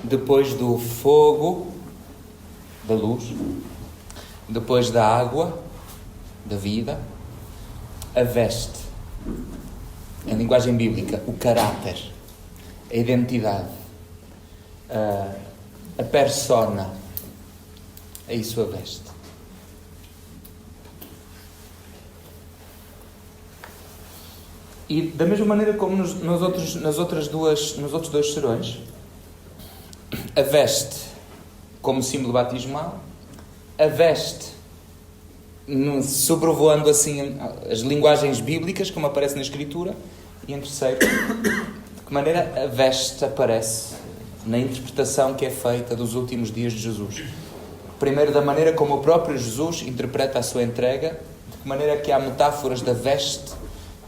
depois do fogo, da luz, depois da água, da vida, a veste, em linguagem bíblica, o caráter, a identidade, a persona, é isso a veste. E da mesma maneira como nos outros dois serões, a veste como símbolo batismal, a veste sobrevoando assim as linguagens bíblicas, como aparece na Escritura, e em terceiro, de que maneira a veste aparece na interpretação que é feita dos últimos dias de Jesus. Primeiro, da maneira como o próprio Jesus interpreta a sua entrega, de que maneira que há metáforas da veste,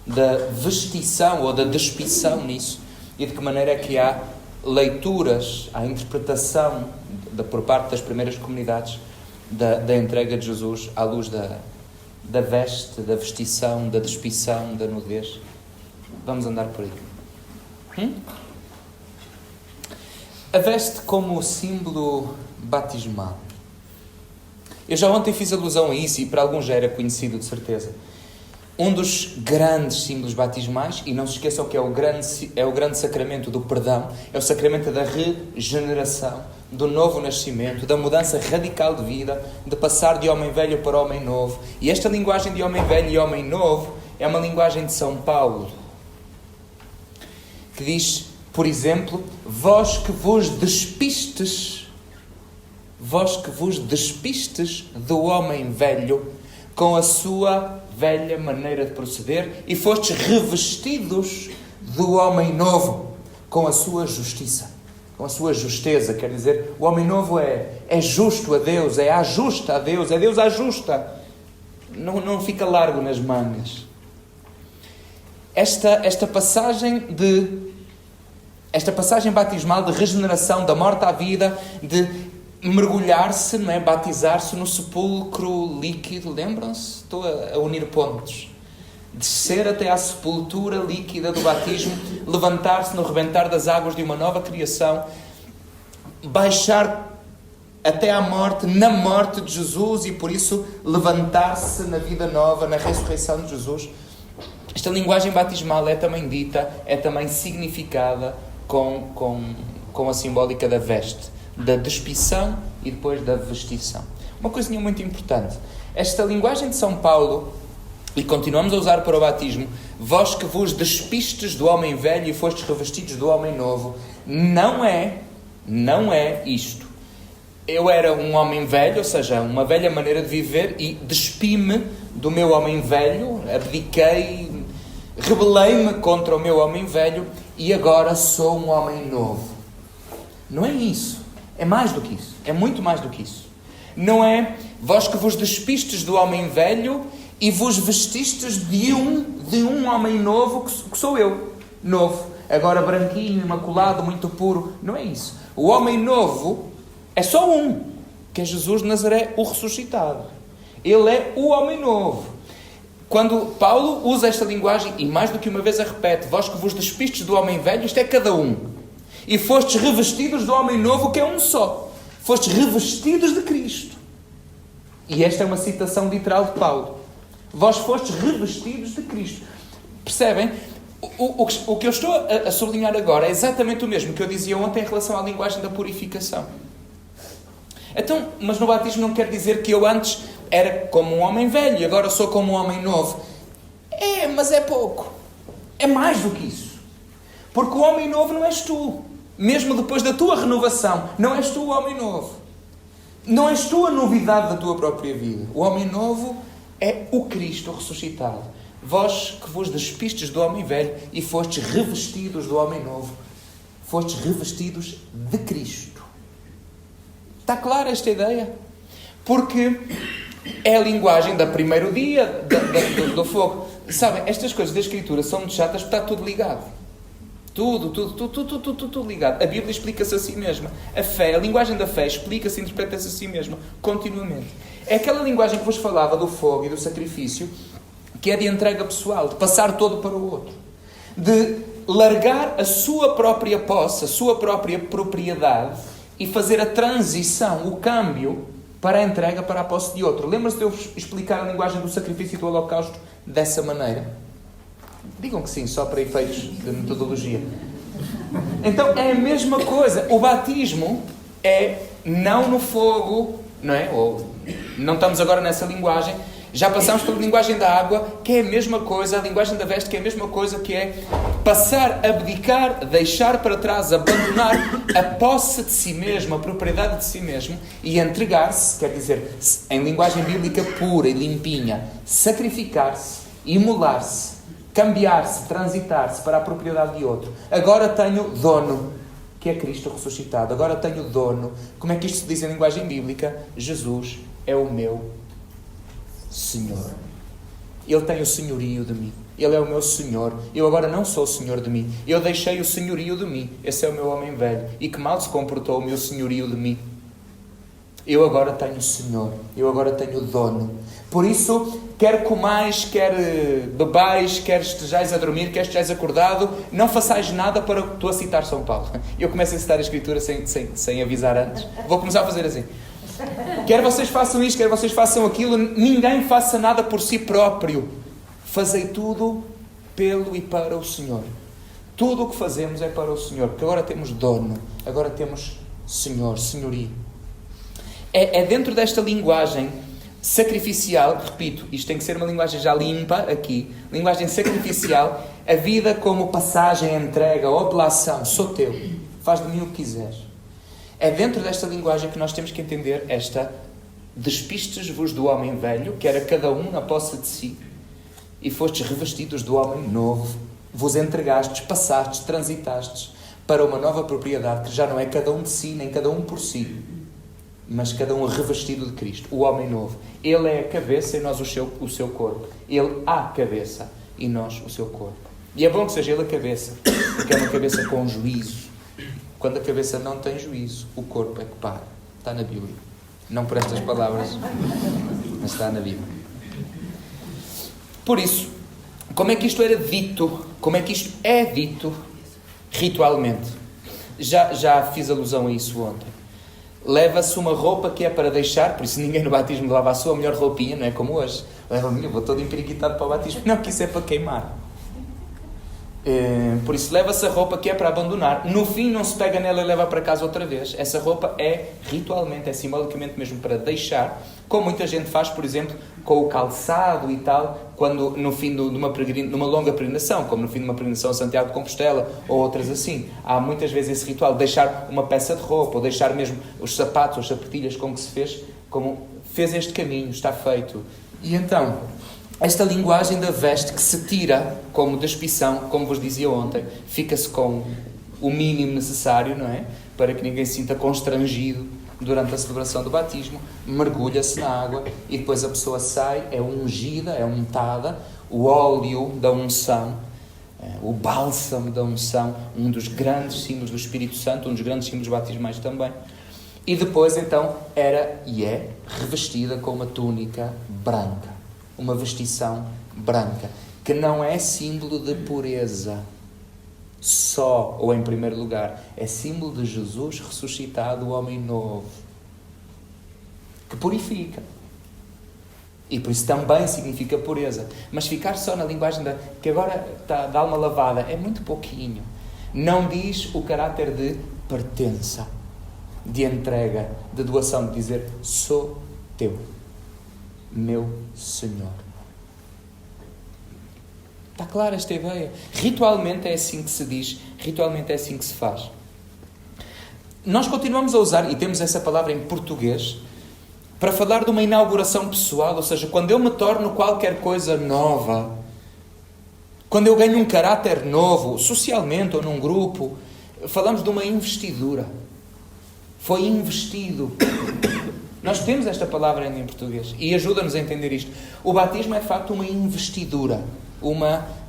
da vestição ou da despição nisso, e de que maneira que há leituras, há interpretação por parte das primeiras comunidades da entrega de Jesus à luz da veste, da vestição, da despição, da nudez. Vamos andar por aí. A veste como símbolo batismal. Eu já ontem fiz alusão a isso e para alguns já era conhecido de certeza. Um dos grandes símbolos batismais, e não se esqueçam que é o grande sacramento do perdão, é o sacramento da regeneração, do novo nascimento, da mudança radical de vida, de passar de homem velho para homem novo. E esta linguagem de homem velho e homem novo é uma linguagem de São Paulo, que diz, por exemplo, vós que vos despistes do homem velho com a sua velha maneira de proceder e fostes revestidos do homem novo com a sua justiça, com a sua justeza. Quer dizer, o homem novo é justo a Deus, é ajusta a Deus, é Deus ajusta, não fica largo nas mangas. Esta passagem batismal de regeneração, da morte à vida, de mergulhar-se, não é? Batizar-se no sepulcro líquido, lembram-se? Estou a unir pontos. Descer até à sepultura líquida do batismo, levantar-se no rebentar das águas de uma nova criação, baixar até à morte, na morte de Jesus, e por isso levantar-se na vida nova, na ressurreição de Jesus. Esta linguagem batismal é também dita, é também significada com a simbólica da veste, da despição e depois da vestição. Uma coisinha muito importante. Esta linguagem de São Paulo, e continuamos a usar para o batismo, vós que vos despistes do homem velho e fostes revestidos do homem novo, não é isto. Eu era um homem velho, ou seja, uma velha maneira de viver, e despi-me do meu homem velho, abdiquei, rebelei-me contra o meu homem velho e agora sou um homem novo. Não é isso. É mais do que isso. É muito mais do que isso. Não é vós que vos despistes do homem velho e vos vestistes de um homem novo que sou eu. Novo. Agora branquinho, imaculado, muito puro. Não é isso. O homem novo é só um, que é Jesus de Nazaré, o ressuscitado. Ele é o homem novo. Quando Paulo usa esta linguagem, e mais do que uma vez a repete, vós que vos despistes do homem velho, isto é cada um. E fostes revestidos do homem novo, que é um só. Fostes revestidos de Cristo. E esta é uma citação literal de Paulo. Vós fostes revestidos de Cristo. Percebem? O que eu estou a sublinhar agora é exatamente o mesmo que eu dizia ontem em relação à linguagem da purificação. Então, mas no batismo não quer dizer que eu antes era como um homem velho e agora sou como um homem novo. Mas é pouco. É mais do que isso. Porque o homem novo não és tu. Mesmo depois da tua renovação, não és tu o homem novo. Não és tu a novidade da tua própria vida. O homem novo é o Cristo ressuscitado. Vós que vos despistes do homem velho e fostes revestidos do homem novo. Fostes revestidos de Cristo. Está clara esta ideia? Porque é a linguagem do primeiro dia do fogo. Sabem, estas coisas da Escritura são muito chatas porque está tudo ligado. Tudo ligado. A Bíblia explica-se a si mesma. A fé, a linguagem da fé explica-se e interpreta-se a si mesma, continuamente. É aquela linguagem que vos falava do fogo e do sacrifício, que é de entrega pessoal, de passar todo para o outro. De largar a sua própria posse, a sua própria propriedade e fazer a transição, o câmbio, para a entrega para a posse de outro. Lembra-se de eu explicar a linguagem do sacrifício e do holocausto dessa maneira? Digam que sim, só para efeitos de metodologia. Então é a mesma coisa. O batismo é não no fogo, não é? Ou não estamos agora nessa linguagem. Já passamos pela linguagem da água, que é a mesma coisa, a linguagem da veste, que é a mesma coisa, que é passar, abdicar, deixar para trás, abandonar a posse de si mesmo, a propriedade de si mesmo, e entregar-se, quer dizer, em linguagem bíblica pura e limpinha, sacrificar-se, imolar-se, cambiar-se, transitar-se para a propriedade de outro. Agora tenho dono, que é Cristo ressuscitado. Agora tenho dono. Como é que isto se diz em linguagem bíblica? Jesus é o meu Senhor. Ele tem o senhorio de mim. Ele é o meu Senhor. Eu agora não sou o Senhor de mim. Eu deixei o senhorio de mim. Esse é o meu homem velho. E que mal se comportou o meu senhorio de mim. Eu agora tenho o Senhor. Eu agora tenho o dono. Por isso, quer comais, quer bebais, quer estejais a dormir, quer estejais acordado, não façais nada para... Estou a citar São Paulo. Eu começo a citar a Escritura sem avisar antes. Vou começar a fazer assim. Quer vocês façam isto, quer vocês façam aquilo, ninguém faça nada por si próprio. Fazei tudo pelo e para o Senhor. Tudo o que fazemos é para o Senhor, porque agora temos dono, agora temos Senhor, senhorio. É dentro desta linguagem sacrificial, repito, isto tem que ser uma linguagem já limpa aqui, linguagem sacrificial, a vida como passagem, entrega, oblação, sou teu, faz de mim o que quiseres. É dentro desta linguagem que nós temos que entender esta: despistes-vos do homem velho, que era cada um na posse de si, e fostes revestidos do homem novo, vos entregastes, passastes, transitastes para uma nova propriedade, que já não é cada um de si, nem cada um por si, mas cada um revestido de Cristo, o homem novo. Ele é a cabeça e nós o seu corpo. Ele a cabeça e nós o seu corpo. E é bom que seja ele a cabeça, porque é uma cabeça com juízo. Quando a cabeça não tem juízo, o corpo é que para. Está na Bíblia. Não por estas palavras, mas está na Bíblia. Por isso, como é que isto era dito? Como é que isto é dito ritualmente? Já fiz alusão a isso ontem. Leva-se uma roupa que é para deixar, por isso ninguém no batismo lava a sua melhor roupinha, não é como hoje. Vou todo emperiquitado para o batismo. Não, que isso é para queimar. Por isso leva-se a roupa que é para abandonar. No fim não se pega nela e leva para casa outra vez. Essa roupa é ritualmente, é simbolicamente mesmo para deixar, como muita gente faz, por exemplo, com o calçado e tal, quando no fim de uma longa peregrinação, como no fim de uma peregrinação a Santiago de Compostela ou outras assim. Há muitas vezes esse ritual, deixar uma peça de roupa, ou deixar mesmo os sapatos, as sapatilhas, como que se fez, como fez este caminho, está feito. E então, esta linguagem da veste que se tira como despição, como vos dizia ontem, fica-se com o mínimo necessário, não é? Para que ninguém se sinta constrangido durante a celebração do batismo, mergulha-se na água e depois a pessoa sai, é ungida, é untada, o óleo da unção, o bálsamo da unção, um dos grandes símbolos do Espírito Santo, um dos grandes símbolos batismais também. E depois então era e é revestida com uma túnica branca. Uma vestição branca, que não é símbolo de pureza, só ou em primeiro lugar, é símbolo de Jesus ressuscitado, o homem novo, que purifica. E por isso também significa pureza. Mas ficar só na linguagem que agora está da alma lavada é muito pouquinho. Não diz o caráter de pertença, de entrega, de doação, de dizer, sou teu. Meu Senhor. Está clara esta ideia? Ritualmente é assim que se diz, ritualmente é assim que se faz. Nós continuamos a usar, e temos essa palavra em português, para falar de uma inauguração pessoal, ou seja, quando eu me torno qualquer coisa nova, quando eu ganho um caráter novo, socialmente ou num grupo, falamos de uma investidura. Foi investido. Nós temos esta palavra ainda em português e ajuda-nos a entender isto. O batismo é de facto uma investidura,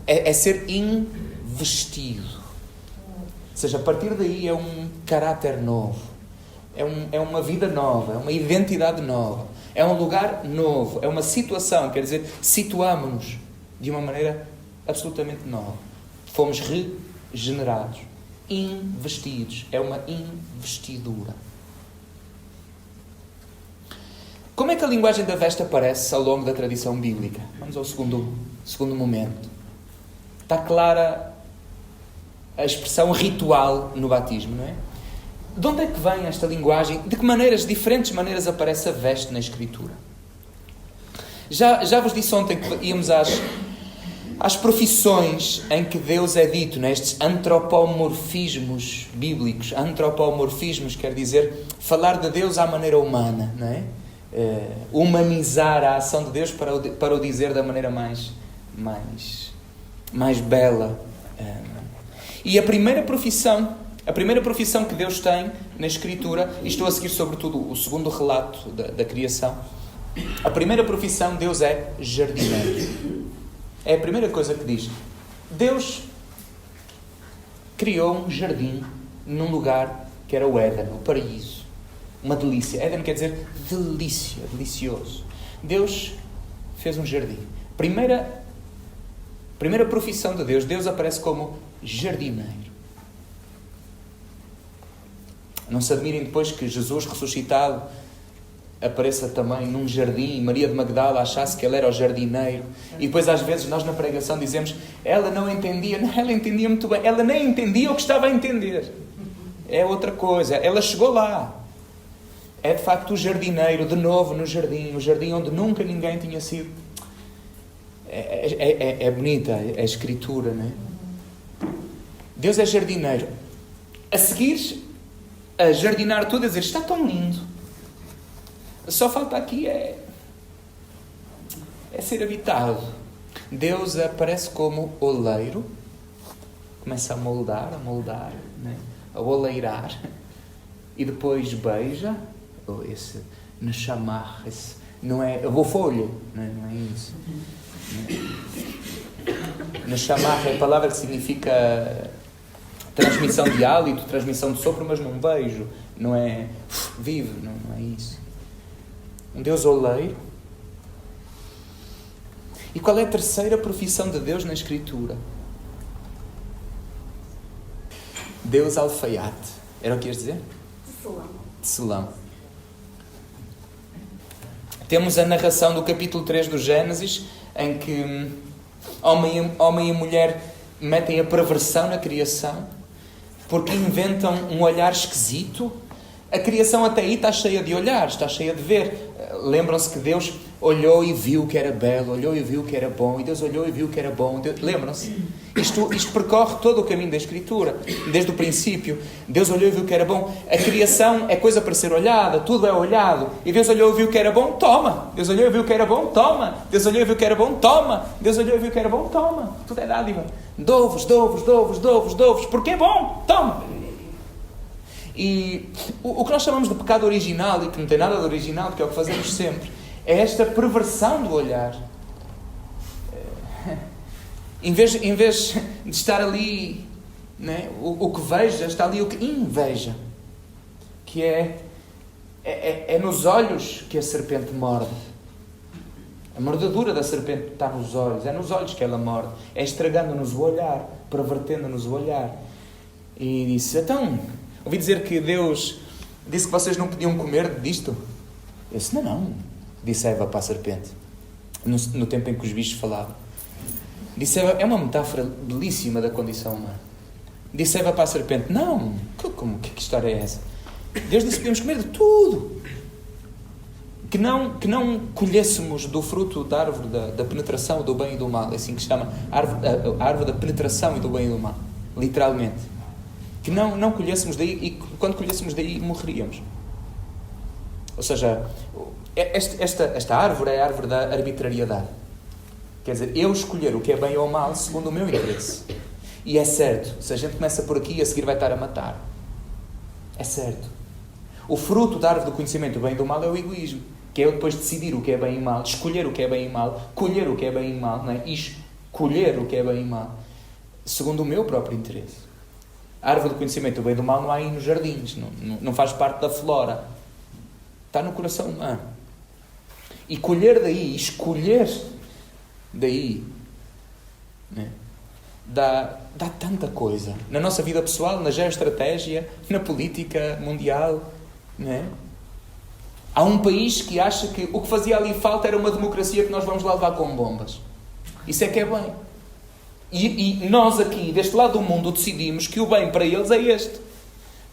é ser investido. Ou seja, a partir daí é um caráter novo, é uma vida nova, é uma identidade nova, é um lugar novo, é uma situação, quer dizer, situámonos de uma maneira absolutamente nova. Fomos generados, investidos. É uma investidura. Como é que a linguagem da veste aparece ao longo da tradição bíblica? Vamos ao segundo momento. Está clara a expressão ritual no batismo, não é? De onde é que vem esta linguagem? De que maneiras, diferentes maneiras, aparece a veste na Escritura? Já vos disse ontem que íamos às profissões em que Deus é dito, né? Estes antropomorfismos bíblicos. Antropomorfismos quer dizer falar de Deus à maneira humana, não é? Humanizar a ação de Deus para o dizer da maneira mais bela. E a primeira profissão que Deus tem na Escritura, e estou a seguir sobretudo o segundo relato da criação, a primeira profissão de Deus é jardineiro. É a primeira coisa que diz. Deus criou um jardim num lugar que era o Éden, o paraíso. Uma delícia. Éden quer dizer delícia, delicioso. Deus fez um jardim. Primeira profissão de Deus. Deus aparece como jardineiro. Não se admirem depois que Jesus ressuscitado apareça também num jardim e Maria de Magdala achasse que ele era o jardineiro. E depois às vezes nós na pregação dizemos ela não entendia. Não, ela entendia muito bem. Ela nem entendia o que estava a entender. É outra coisa. Ela chegou lá. É de facto o jardineiro, de novo no jardim. O jardim onde nunca ninguém tinha sido. É bonita a Escritura, não é? Deus é jardineiro. A seguir, a jardinar tudo, a dizer, está tão lindo. Só falta aqui é ser habitado. Deus aparece como oleiro. Começa a moldar, né? A oleirar. E depois beija. Esse nechamar, esse não é o folho, não é isso. Nechamar é a palavra que significa transmissão de hálito, transmissão de sopro, mas num beijo, não é vive, não é isso. Um Deus oleiro. E qual é a terceira profissão de Deus na Escritura? Deus alfaiate. Era o que ias dizer? Tecelão. Temos a narração do capítulo 3 do Gênesis, em que homem e mulher metem a perversão na criação, porque inventam um olhar esquisito. A criação até aí está cheia de olhares, está cheia de ver. Lembram-se que Deus olhou e viu que era belo, olhou e viu que era bom, e Deus olhou e viu que era bom. Lembram-se? Isto percorre todo o caminho da Escritura, desde o princípio. Deus olhou e viu que era bom. A criação é coisa para ser olhada, tudo é olhado. E Deus olhou e viu que era bom, toma. Deus olhou e viu que era bom, toma. Deus olhou e viu que era bom, toma. Deus olhou e viu que era bom, toma. Tudo é dádiva. Dovos, porque é bom, toma. E o que nós chamamos de pecado original, e que não tem nada de original, que é o que fazemos sempre, é esta perversão do olhar. Em vez de estar ali, né, o que veja, está ali o que inveja. Que é nos olhos que a serpente morde. A mordedura da serpente está nos olhos. É nos olhos que ela morde. É estragando-nos o olhar, pervertendo-nos o olhar. E disse, então... Ouvi dizer que Deus disse que vocês não podiam comer disto. Eu disse, não. Disse Eva para a serpente. No tempo em que os bichos falavam. Disse Eva, é uma metáfora belíssima da condição humana. Disse Eva para a serpente, não. Que história é essa? Deus disse que podíamos comer de tudo. Que não colhêssemos do fruto da árvore da penetração do bem e do mal. É assim que se chama. A árvore da penetração e do bem e do mal. Literalmente. Que não colhêssemos daí, e quando colhêssemos daí morreríamos. Ou seja, esta árvore é a árvore da arbitrariedade. Quer dizer, eu escolher o que é bem ou mal segundo o meu interesse. E é certo, se a gente começa por aqui, a seguir vai estar a matar. É certo. O fruto da árvore do conhecimento do bem e do mal é o egoísmo, que é eu depois decidir o que é bem e mal, escolher o que é bem e mal, colher o que é bem e mal, não é? Escolher o que é bem e mal, segundo o meu próprio interesse. A árvore do conhecimento do bem e do mal não há aí nos jardins, não faz parte da flora. Está no coração humano. E colher daí, escolher daí, né, dá dá tanta coisa. Na nossa vida pessoal, na geoestratégia, na política mundial, não é? Há um país que acha que o que fazia ali falta era uma democracia que nós vamos lá levar com bombas. Isso é que é bem. E nós aqui, deste lado do mundo, decidimos que o bem para eles é este.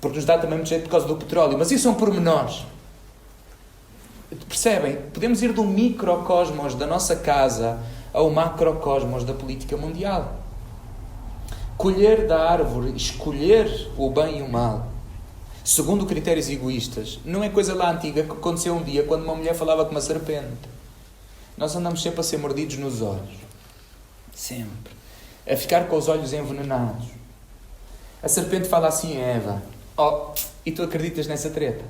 Porque nos dá também muito jeito por causa do petróleo. Mas isso são pormenores. Percebem? Podemos ir do microcosmos da nossa casa ao macrocosmos da política mundial. Colher da árvore, escolher o bem e o mal, segundo critérios egoístas, não é coisa lá antiga que aconteceu um dia quando uma mulher falava com uma serpente. Nós andamos sempre a ser mordidos nos olhos. Sempre. A ficar com os olhos envenenados. A serpente fala assim a Eva: oh, e tu acreditas nessa treta?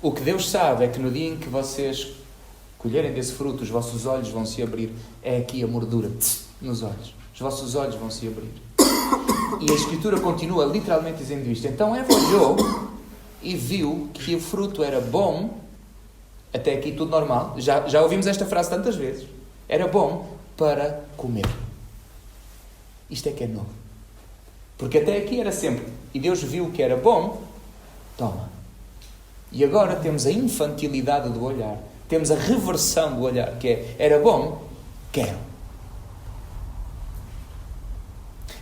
O que Deus sabe é que no dia em que vocês colherem desse fruto, os vossos olhos vão se abrir. É aqui a mordura nos olhos. Os vossos olhos vão se abrir. E a Escritura continua literalmente dizendo isto. Então Eva olhou e viu que o fruto era bom. Até aqui tudo normal. Já ouvimos esta frase tantas vezes. Era bom para comer. Isto é que é novo. Porque até aqui era sempre. E Deus viu que era bom. Toma. E agora temos a infantilidade do olhar. Temos a reversão do olhar. Que é, era bom, quero.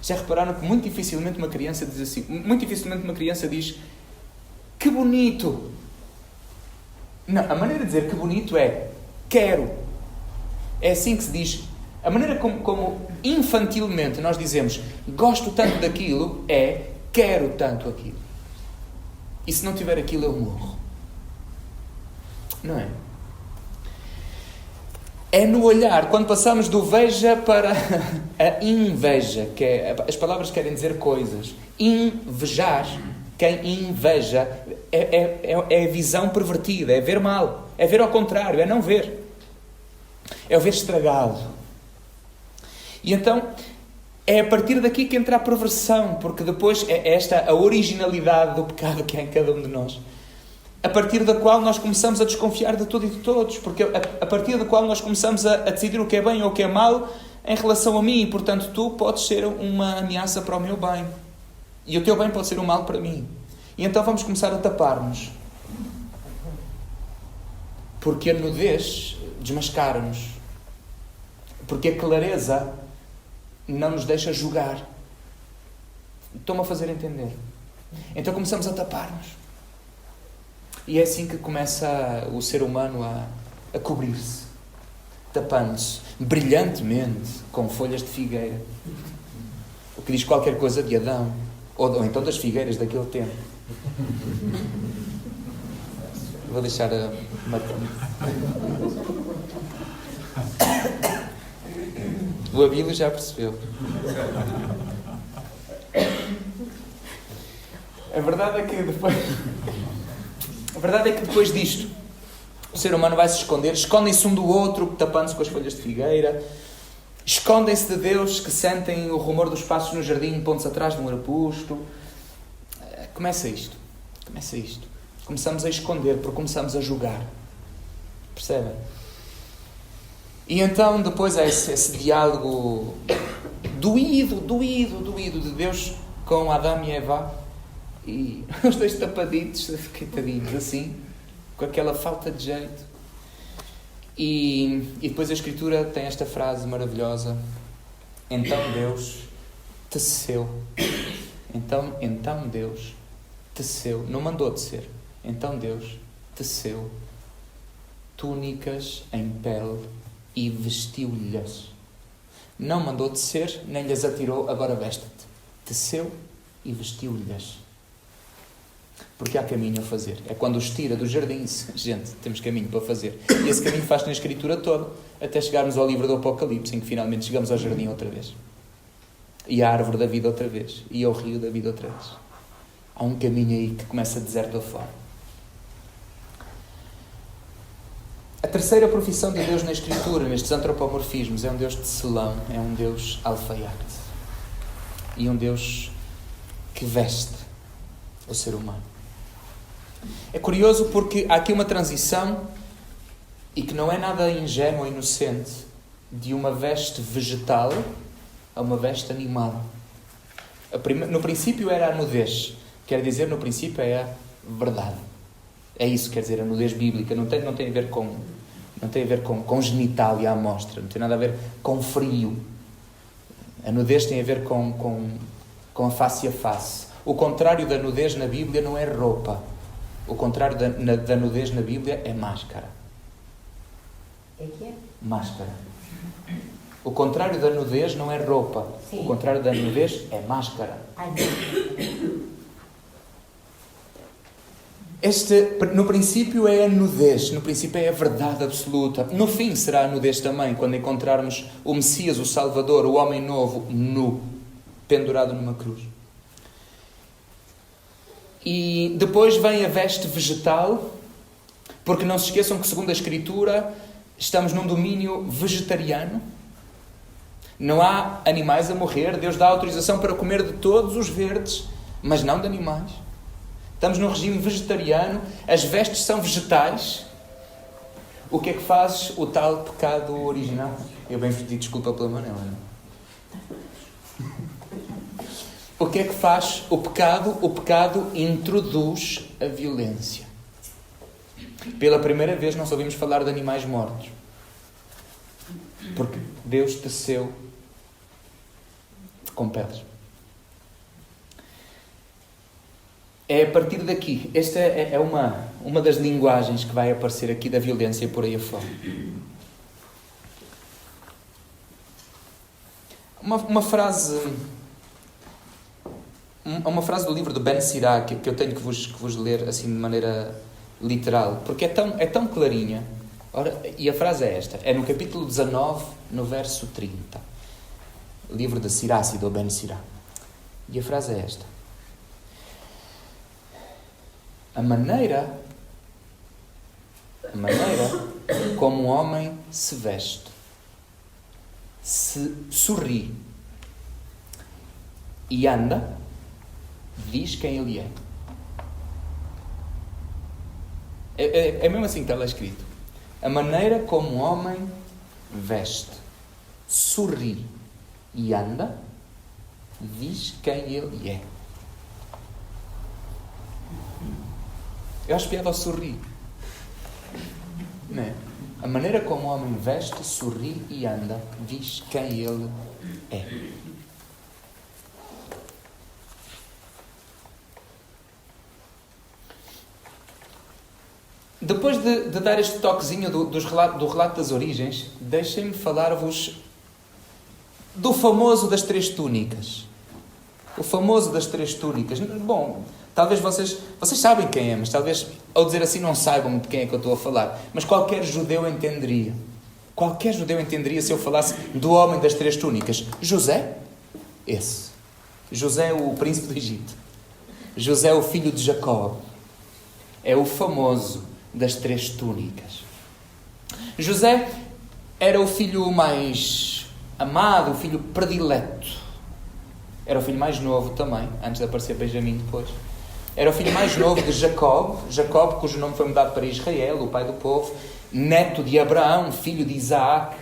Já repararam que muito dificilmente uma criança diz assim, muito dificilmente uma criança diz que bonito. Não, a maneira de dizer que bonito é quero. É assim que se diz. A maneira como infantilmente nós dizemos gosto tanto daquilo é quero tanto aquilo. E se não tiver aquilo eu morro. Não é? É no olhar, quando passamos do veja para a inveja, que é, as palavras querem dizer coisas. Invejar, quem inveja, é a visão pervertida, é ver mal, é ver ao contrário, é não ver. É o ver estragado. E então, é a partir daqui que entra a perversão, porque depois é esta a originalidade do pecado que há em cada um de nós. A partir da qual nós começamos a desconfiar de tudo e de todos, porque a partir da qual nós começamos a decidir o que é bem ou o que é mal em relação a mim, e portanto tu podes ser uma ameaça para o meu bem, e o teu bem pode ser um mal para mim. E então vamos começar a tapar-nos, porque a nudez desmascara-nos, porque a clareza não nos deixa julgar. Estou-me a fazer entender. Então começamos a tapar-nos. E é assim que começa o ser humano a cobrir-se, tapando-se brilhantemente com folhas de figueira. O que diz qualquer coisa de Adão, ou então das figueiras daquele tempo. Vou deixar a o Abílio já percebeu. A verdade é que depois disto, o ser humano vai se esconder, escondem-se um do outro, tapando-se com as folhas de figueira, escondem-se de Deus, que sentem o rumor dos passos no jardim, pontos atrás de um arbusto. Começa isto. Começamos a esconder, porque começamos a julgar. Percebem? E então depois há esse diálogo doído de Deus com Adão e Eva, e os dois tapaditos, coitadinhos, assim, com aquela falta de jeito. E depois a Escritura tem esta frase maravilhosa: então Deus teceu. Então Deus teceu, não mandou tecer. Então Deus teceu túnicas em pele e vestiu-lhes. Não mandou tecer, nem lhes atirou, agora veste-te. Teceu e vestiu-lhes. Porque há caminho a fazer. É quando os tira do jardim, gente, temos caminho para fazer. E esse caminho faz na Escritura toda, até chegarmos ao livro do Apocalipse, em que finalmente chegamos ao jardim outra vez. E à árvore da vida outra vez. E ao rio da vida outra vez. Há um caminho aí que começa deserto afora. A terceira profissão de Deus na Escritura, nestes antropomorfismos, é um Deus de selão, é um Deus alfaiate. E um Deus que veste o ser humano. É curioso porque há aqui uma transição, e que não é nada ingênua ou inocente, de uma veste vegetal a uma veste animal. No princípio era a nudez. Quer dizer, no princípio é a verdade. É isso que quer dizer a nudez bíblica. Não tem a ver com genitália à mostra. Não tem nada a ver com frio. A nudez tem a ver com a face a face. O contrário da nudez na Bíblia não é roupa. O contrário da nudez na Bíblia é máscara. É que é? Máscara. O contrário da nudez não é roupa. Sim. O contrário da nudez é máscara. Ai, não. No princípio é a nudez, no princípio é a verdade absoluta. No fim será a nudez também, quando encontrarmos o Messias, o Salvador, o homem novo, nu, pendurado numa cruz. E depois vem a veste vegetal, porque não se esqueçam que, segundo a Escritura, estamos num domínio vegetariano. Não há animais a morrer. Deus dá autorização para comer de todos os verdes, mas não de animais. Estamos num regime vegetariano. As vestes são vegetais. O que é que faz o tal pecado original? Eu bem pedi desculpa pela Manela, não? O que é que faz o pecado? O pecado introduz a violência. Pela primeira vez nós ouvimos falar de animais mortos. Porque Deus teceu com peles. É a partir daqui. Esta é uma das linguagens que vai aparecer aqui da violência por aí afora. Uma frase do livro do Ben Sirá que eu tenho que vos ler assim de maneira literal, porque é tão clarinha. Ora, e a frase é esta, é no capítulo 19, no verso 30. Livro de Sirá, do Ben Sirá. E a frase é esta: a maneira como um homem se veste, se sorri e anda, diz quem ele é. É mesmo assim que está lá escrito. A maneira como um homem veste, sorri e anda, diz quem ele é. Eu acho piada ao sorrir. Não é? A maneira como o homem veste, sorri e anda, diz quem ele é. Depois de dar este toquezinho do relato das origens, deixem-me falar-vos do famoso das 3 túnicas. O famoso das 3 túnicas. Bom, talvez vocês sabem quem é, mas talvez, ao dizer assim, não saibam de quem é que eu estou a falar. Mas qualquer judeu entenderia. Qualquer judeu entenderia se eu falasse do homem das 3 túnicas. José? Esse. José, o príncipe do Egito. José, o filho de Jacó. É o famoso das 3 túnicas. José era o filho mais amado, o filho predileto. Era o filho mais novo também, antes de aparecer Benjamim depois. Era o filho mais novo de Jacob, cujo nome foi mudado para Israel, o pai do povo, neto de Abraão, filho de Isaac.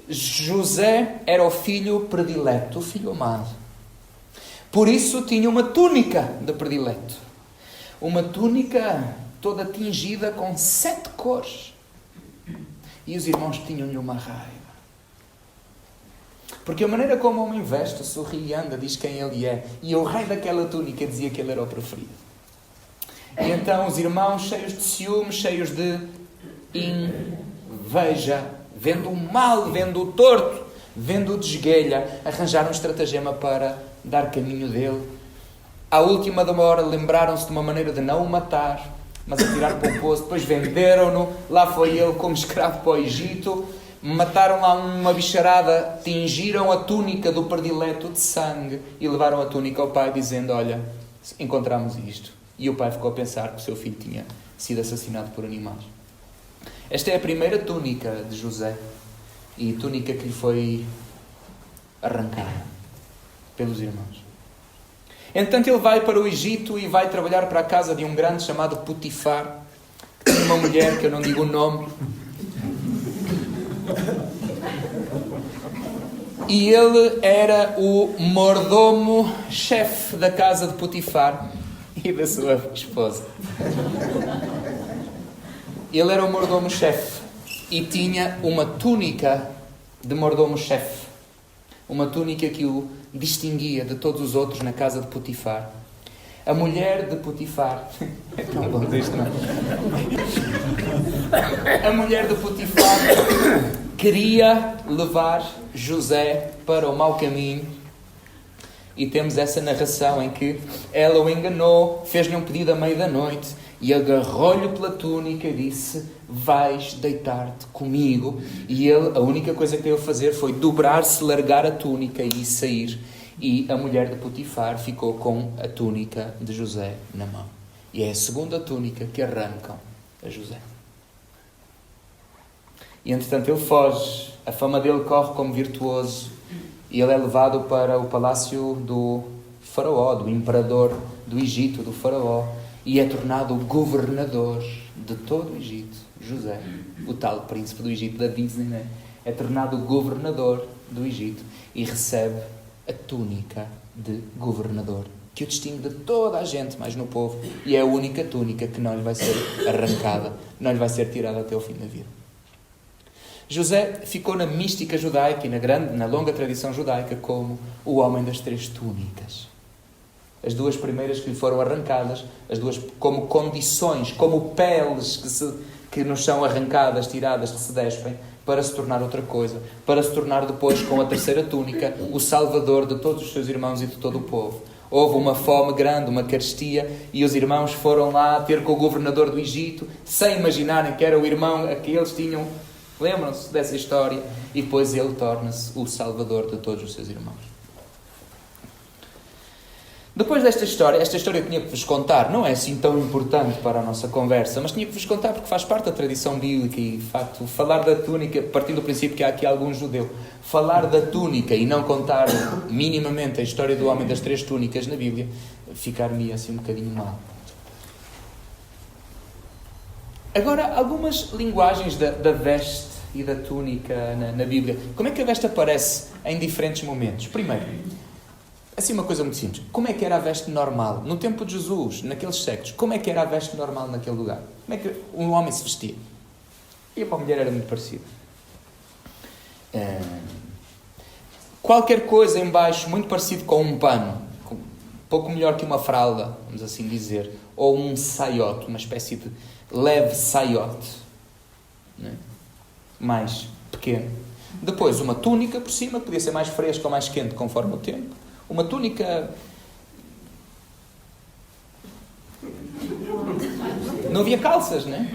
José era o filho predileto, o filho amado. Por isso tinha uma túnica de predileto. Uma túnica toda tingida com 7 cores. E os irmãos tinham-lhe uma raiva. Porque a maneira como o homem veste, sorri e anda, diz quem ele é. E o rei daquela túnica dizia que ele era o preferido. E então os irmãos, cheios de ciúme, cheios de inveja, vendo o mal, vendo o torto, vendo o desguelha, arranjaram um estratagema para dar caminho dele. À última da hora lembraram-se de uma maneira de não o matar, mas atiraram para o poço. Depois venderam-no, lá foi ele como escravo para o Egito. Mataram lá uma bicharada, tingiram a túnica do predileto de sangue e levaram a túnica ao pai dizendo: olha, encontramos isto. E o pai ficou a pensar que o seu filho tinha sido assassinado por animais. Esta é a primeira túnica de José, e túnica que lhe foi arrancada pelos irmãos. Entretanto, ele vai para o Egito e vai trabalhar para a casa de um grande chamado Potifar, que tinha uma mulher que eu não digo o nome. E ele era o mordomo-chefe da casa de Potifar e da sua esposa. Ele era o mordomo-chefe e tinha uma túnica de mordomo-chefe. Uma túnica que o distinguia de todos os outros na casa de Potifar. A mulher de Potifar... É tão bom isto, não é? A mulher de Potifar queria levar José para o mau caminho. E temos essa narração em que ela o enganou, fez-lhe um pedido à meia da noite e agarrou-lhe pela túnica e disse: vais deitar-te comigo. E ele, a única coisa que teve a fazer foi dobrar-se, largar a túnica e sair. E a mulher de Potifar ficou com a túnica de José na mão. E é a segunda túnica que arrancam a José. E entretanto ele foge, a fama dele corre como virtuoso. E ele é levado para o palácio do faraó, do imperador do Egito, do faraó. E é tornado governador de todo o Egito. José, o tal príncipe do Egito da Disney, né? É tornado governador do Egito e recebe a túnica de governador, que o distingue de toda a gente mais no povo, e é a única túnica que não lhe vai ser arrancada, não lhe vai ser tirada até o fim da vida. José ficou na mística judaica e na longa tradição judaica como o homem das três túnicas. As duas primeiras que lhe foram arrancadas, as duas como condições, como peles que nos são arrancadas, tiradas, que se despem, para se tornar outra coisa, para se tornar depois, com a terceira túnica, o salvador de todos os seus irmãos e de todo o povo. Houve uma fome grande, uma carestia, e os irmãos foram lá ter com o governador do Egito, sem imaginarem que era o irmão a que eles tinham. Lembram-se dessa história? E depois ele torna-se o salvador de todos os seus irmãos. Depois desta história, esta história eu tinha que vos contar, não é assim tão importante para a nossa conversa, mas tinha que vos contar porque faz parte da tradição bíblica e, de facto, falar da túnica, partindo do princípio que há aqui algum judeu, falar da túnica e não contar minimamente a história do homem das três túnicas na Bíblia, ficar-me assim um bocadinho mal. Agora, algumas linguagens da veste e da túnica na Bíblia. Como é que a veste aparece em diferentes momentos? Primeiro, assim uma coisa muito simples. Como é que era a veste normal? No tempo de Jesus, naqueles séculos, como é que era a veste normal naquele lugar? Como é que um homem se vestia? E para a mulher era muito parecido. Qualquer coisa em baixo, muito parecido com um pano, pouco melhor que uma fralda, vamos assim dizer, ou um saiote, uma espécie de leve saiote, né? Mais pequeno. Depois uma túnica por cima, que podia ser mais fresca ou mais quente conforme o tempo. Uma túnica... Não havia calças, né?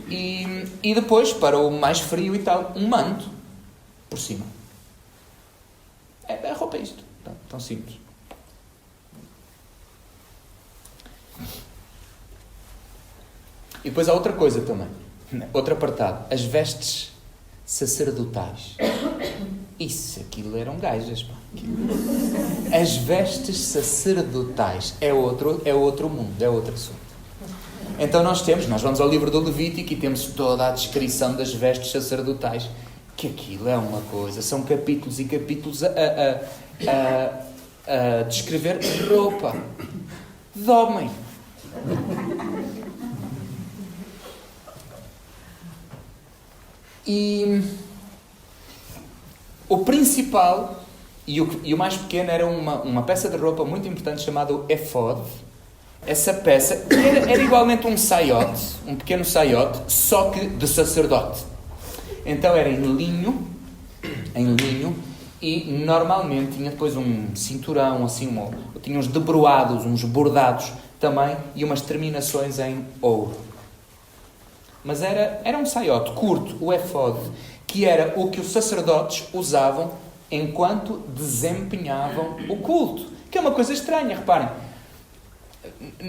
E depois, para o mais frio e tal, um manto por cima. A roupa é isto. Tão simples. E depois há outra coisa também. Outro apartado. As vestes sacerdotais. Isso, aquilo eram gajas, pá. As vestes sacerdotais é outro mundo, é outro assunto. Então nós vamos ao livro do Levítico e temos toda a descrição das vestes sacerdotais, que aquilo é uma coisa, são capítulos e capítulos a descrever roupa de homem. E o principal e o mais pequeno era uma peça de roupa muito importante chamada o efod. Essa peça era igualmente um saiote, um pequeno saiote, só que de sacerdote. Então era em linho, e normalmente tinha depois um cinturão, assim, tinha uns debruados, uns bordados também, e umas terminações em ouro. Mas era um saiote curto, o efod, que era o que os sacerdotes usavam enquanto desempenhavam o culto. Que é uma coisa estranha, reparem.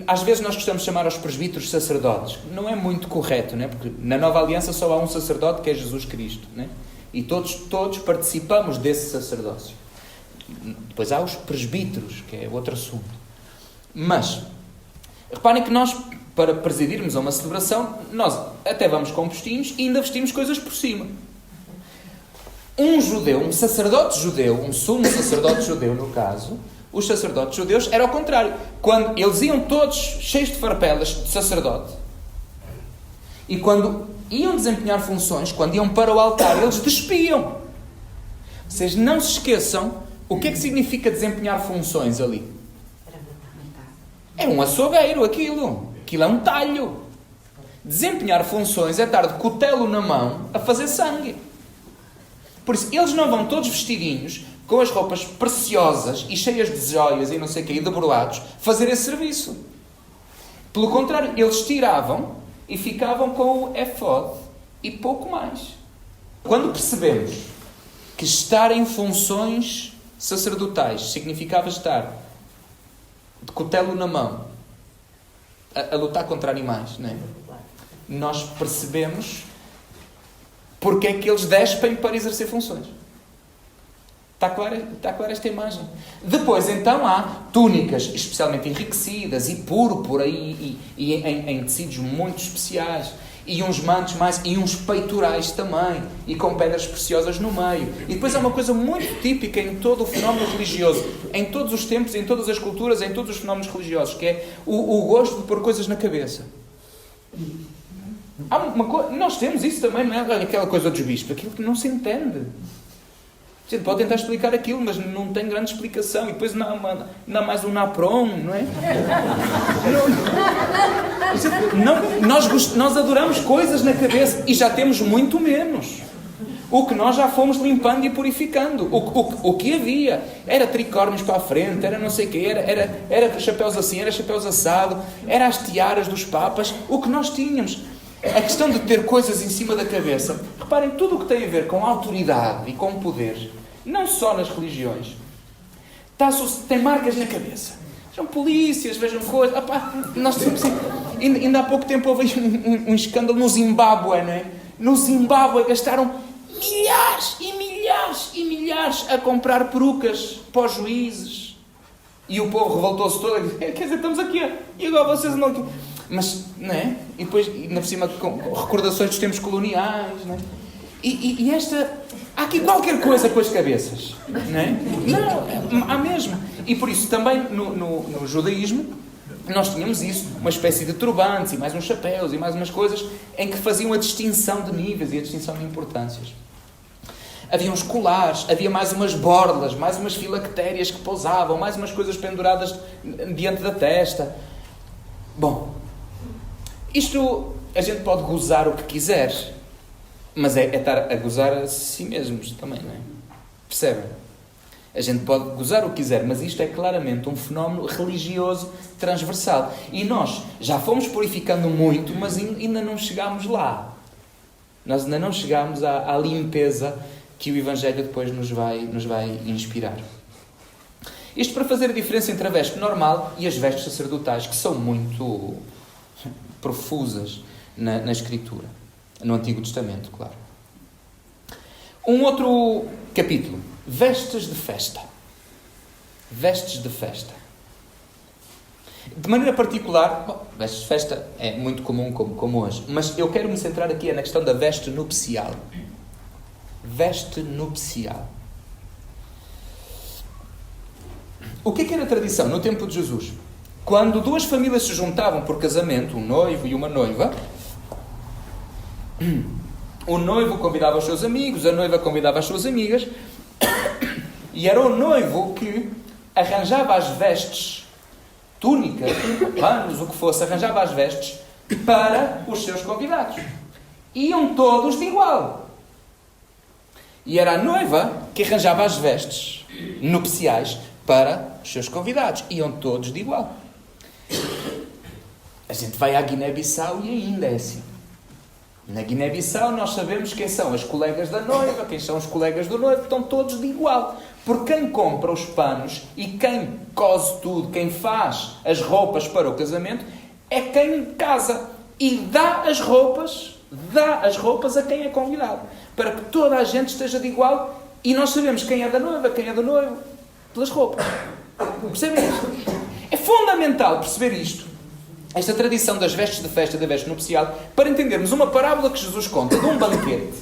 Às vezes nós gostamos de chamar aos presbíteros sacerdotes. Não é muito correto, né? Porque na Nova Aliança só há um sacerdote, que é Jesus Cristo, né? E todos participamos desse sacerdócio. Depois há os presbíteros, que é outro assunto. Mas, reparem que nós, para presidirmos a uma celebração, nós até vamos com vestinhos e ainda vestimos coisas por cima. um judeu, um sacerdote judeu, um sumo sacerdote judeu no caso, os sacerdotes judeus era ao contrário. Quando eles iam todos cheios de farpelas de sacerdote, e quando iam desempenhar funções, quando iam para o altar, eles despiam. Vocês não se esqueçam o que é que significa desempenhar funções ali. É um açougueiro aquilo. Aquilo é um talho. Desempenhar funções é estar de cutelo na mão a fazer sangue. Por isso, eles não vão todos vestidinhos, com as roupas preciosas e cheias de joias e não sei o quê, e de broados, fazer esse serviço. Pelo contrário, eles tiravam e ficavam com o éfode e pouco mais. Quando percebemos que estar em funções sacerdotais significava estar de cutelo na mão a lutar contra animais, não é? Nós percebemos porque é que eles despem para exercer funções. Está clara esta imagem. Depois, então, há túnicas especialmente enriquecidas e púrpura e em tecidos muito especiais, e uns mantos mais, e uns peitorais também, e com pedras preciosas no meio. E depois há uma coisa muito típica em todo o fenómeno religioso, em todos os tempos, em todas as culturas, em todos os fenómenos religiosos, que é o gosto de pôr coisas na cabeça. Nós temos isso também, não é? Aquela coisa dos bispos, aquilo que não se entende. A gente pode tentar explicar aquilo, mas não tem grande explicação. E depois não mais um napron, não é? Nós adoramos coisas na cabeça e já temos muito menos. O que nós já fomos limpando e purificando. O que havia era tricórnios para a frente, era não sei o quê, era chapéus assim, era chapéus assado, era as tiaras dos papas. O que nós tínhamos. A questão de ter coisas em cima da cabeça. Reparem, tudo o que tem a ver com autoridade e com poder, não só nas religiões, tem marcas na cabeça. Vejam polícias, vejam coisas. Nós temos, ainda há pouco tempo houve um escândalo no Zimbábue, não é? No Zimbábue gastaram milhares e milhares e milhares a comprar perucas para os juízes. E o povo revoltou-se todo. Quer dizer, estamos aqui. E agora vocês não aqui. Mas, não é? E depois, ainda por cima, com recordações dos tempos coloniais, não é? E há aqui qualquer coisa com as cabeças, não é? Não, há mesmo. E por isso, também no judaísmo, nós tínhamos isso, uma espécie de turbantes, e mais uns chapéus, e mais umas coisas, em que faziam a distinção de níveis e a distinção de importâncias. Havia uns colares, havia mais umas borlas, mais umas filactérias que pousavam, mais umas coisas penduradas diante da testa. Bom, isto a gente pode gozar o que quiser, mas é estar a gozar a si mesmos também, não é? Percebem? A gente pode gozar o que quiser, mas isto é claramente um fenómeno religioso transversal. E nós já fomos purificando muito, mas ainda não chegámos lá. Nós ainda não chegámos à limpeza que o Evangelho depois nos vai inspirar. Isto para fazer a diferença entre a veste normal e as vestes sacerdotais, que são muito profusas na Escritura. No Antigo Testamento, claro. Um outro capítulo. Vestes de festa. Vestes de festa. De maneira particular, vestes de festa é muito comum como hoje, mas eu quero me centrar aqui na questão da veste nupcial. Veste nupcial. O que era a tradição no tempo de Jesus? Quando duas famílias se juntavam por casamento, um noivo e uma noiva, o noivo convidava os seus amigos, a noiva convidava as suas amigas, e era o noivo que arranjava as vestes, túnicas, panos, o que fosse, arranjava as vestes para os seus convidados. Iam todos de igual. E era a noiva que arranjava as vestes nupciais para os seus convidados. Iam todos de igual. A gente vai à Guiné-Bissau e ainda é assim. Na Guiné-Bissau nós sabemos quem são as colegas da noiva, quem são os colegas do noivo, estão todos de igual. Porque quem compra os panos e quem cose tudo, quem faz as roupas para o casamento, é quem casa. E dá as roupas a quem é convidado. Para que toda a gente esteja de igual. E nós sabemos quem é da noiva, quem é do noivo, pelas roupas. Percebem isto? É fundamental perceber isto. Esta tradição das vestes de festa, da veste nupcial, para entendermos uma parábola que Jesus conta de um banquete,